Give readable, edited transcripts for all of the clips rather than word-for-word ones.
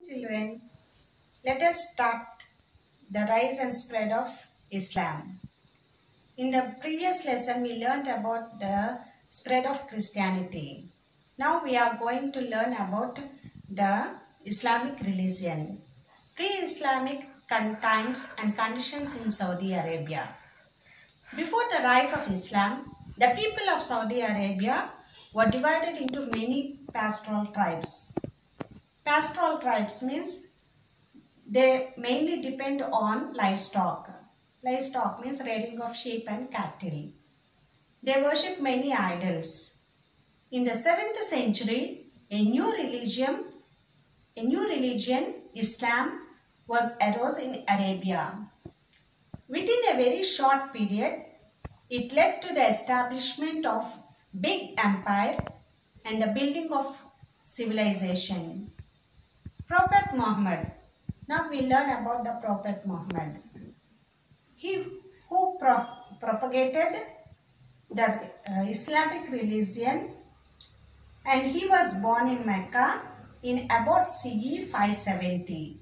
Children, let us start the rise and spread of Islam. In the previous lesson, we learned about the spread of Christianity. Now we are going to learn about the Islamic religion. Pre-Islamic times and conditions in Saudi Arabia. Before the rise of Islam, the people of Saudi Arabia were divided into many pastoral tribes. Pastoral tribes means they mainly depend on livestock. Livestock means rearing of sheep and cattle. They worship many idols. In the 7th century, a new religion, Islam, arose in Arabia. Within a very short period, it led to the establishment of big empire and the building of civilization. Prophet Muhammad. Now we learn about the Prophet Muhammad. He who propagated the Islamic religion, and he was born in Mecca in about CE 570.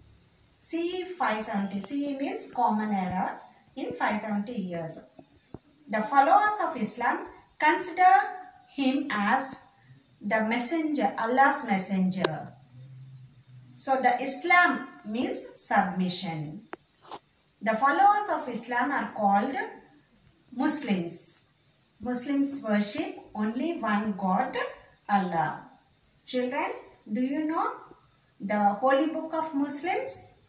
CE 570. CE means common era in 570 years. The followers of Islam consider him as the messenger, Allah's messenger. So the Islam means submission. The followers of Islam are called Muslims. Muslims worship only one God, Allah. Children, do you know the holy book of Muslims?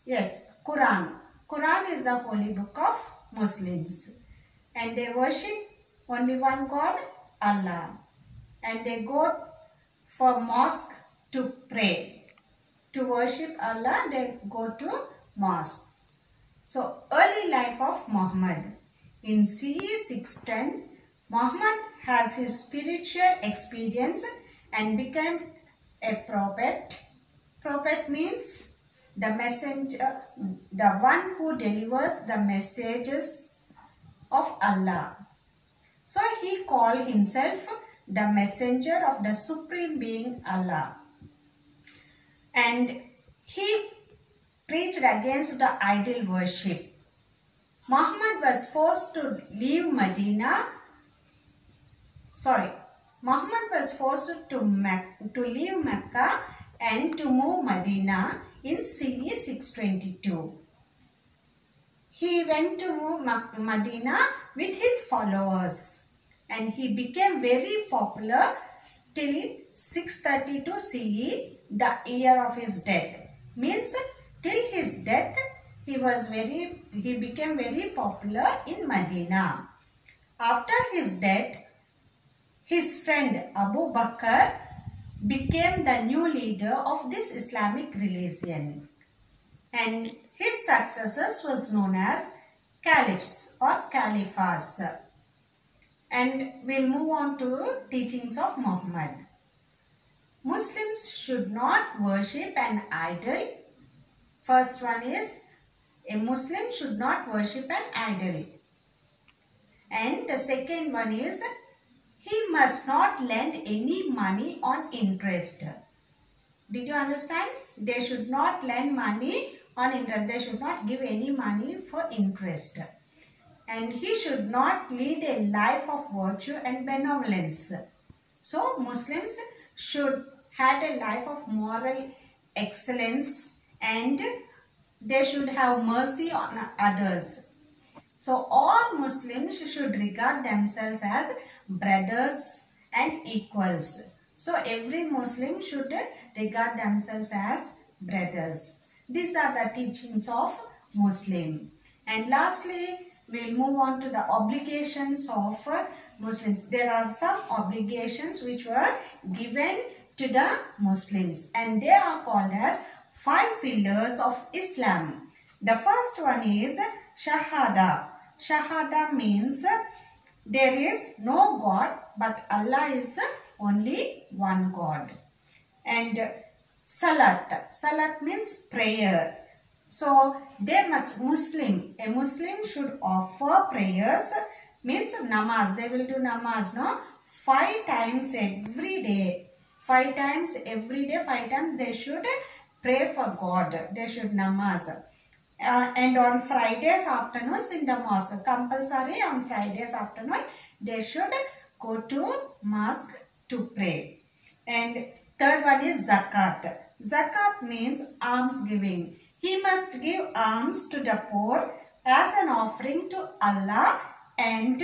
Yes, Quran. Quran is the holy book of Muslims. And they worship only one God, Allah. And they go for mosque to pray. To worship Allah, they go to mosque. So, early life of Muhammad. In CE 610, Muhammad has his spiritual experience and became a prophet. Prophet means the messenger, the one who delivers the messages of Allah. So, he called himself the messenger of the supreme being Allah. And he preached against the idol worship. Muhammad was forced to leave Medina. Muhammad was forced to leave Mecca and to move Medina in CE 622. He went to move Medina with his followers, and he became very popular till 632 CE, the year of his death. Means till his death, he became very popular in Medina. After his death, his friend Abu Bakr became the new leader of this Islamic religion. And his successors was known as caliphs or caliphs. And we'll move on to teachings of Muhammad. Muslims should not worship an idol. First one is, a Muslim should not worship an idol. And the second one is, he must not lend any money on interest. Did you understand? They should not lend money on interest. They should not give any money for interest. And he should not lead a life of virtue and benevolence. So, Muslims should have a life of moral excellence, and they should have mercy on others. So, all Muslims should regard themselves as brothers and equals. So, every Muslim should regard themselves as brothers. These are the teachings of Muslim. And lastly, we'll move on to the obligations of Muslims. There are some obligations which were given to the Muslims, and they are called as 5 pillars of Islam. The first one is Shahada. Shahada means there is no God but Allah is only one God. And Salat. Salat means prayer. So, a Muslim should offer prayers, means namaz. They will do namaz, no? 5 times every day. 5 times every day, 5 times they should pray for God. They should namaz. And on Fridays afternoons in the mosque, compulsory on Fridays afternoon, they should go to mosque to pray. And third one is zakat. Zakat means alms giving. He must give alms to the poor as an offering to Allah and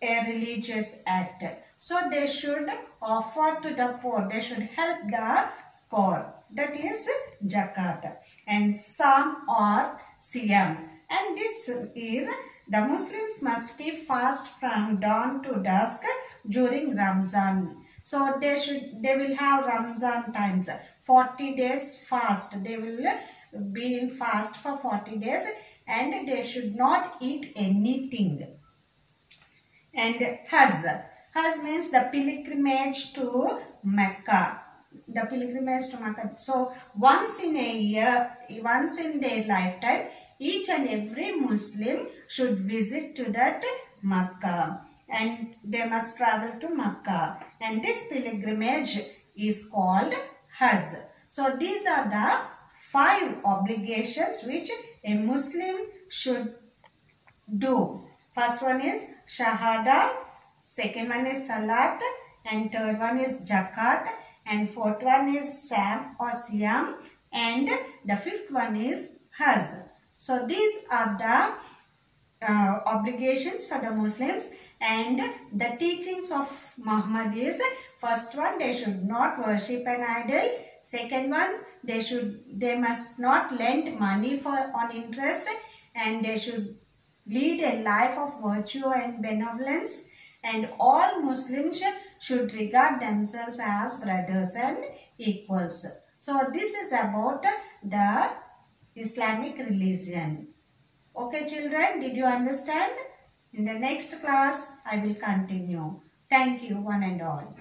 a religious act. So they should offer to the poor. They should help the poor. That is zakat. And Sam or Siyam. And this is the Muslims must keep fast from dawn to dusk during Ramzan. So they will have Ramzan times. 40 days fast. They will be in fast for 40 days and they should not eat anything. And Hajj. Hajj means the pilgrimage to Mecca. The pilgrimage to Mecca. So once in a year, once in their lifetime, each and every Muslim should visit to that Mecca. And they must travel to Mecca. And this pilgrimage is called Hajj. So these are the 5 obligations which a Muslim should do. First one is Shahada, second one is Salat, and third one is Zakat, and fourth one is Sam or Siyam, and the fifth one is Hajj. So these are the obligations for the Muslims, and the teachings of Muhammad is, first one, they should not worship an idol. Second one, they must not lend money on interest, and they should lead a life of virtue and benevolence, and all Muslims should regard themselves as brothers and equals. So this is about the Islamic religion. Okay children, did you understand? In the next class, I will continue. Thank you one and all.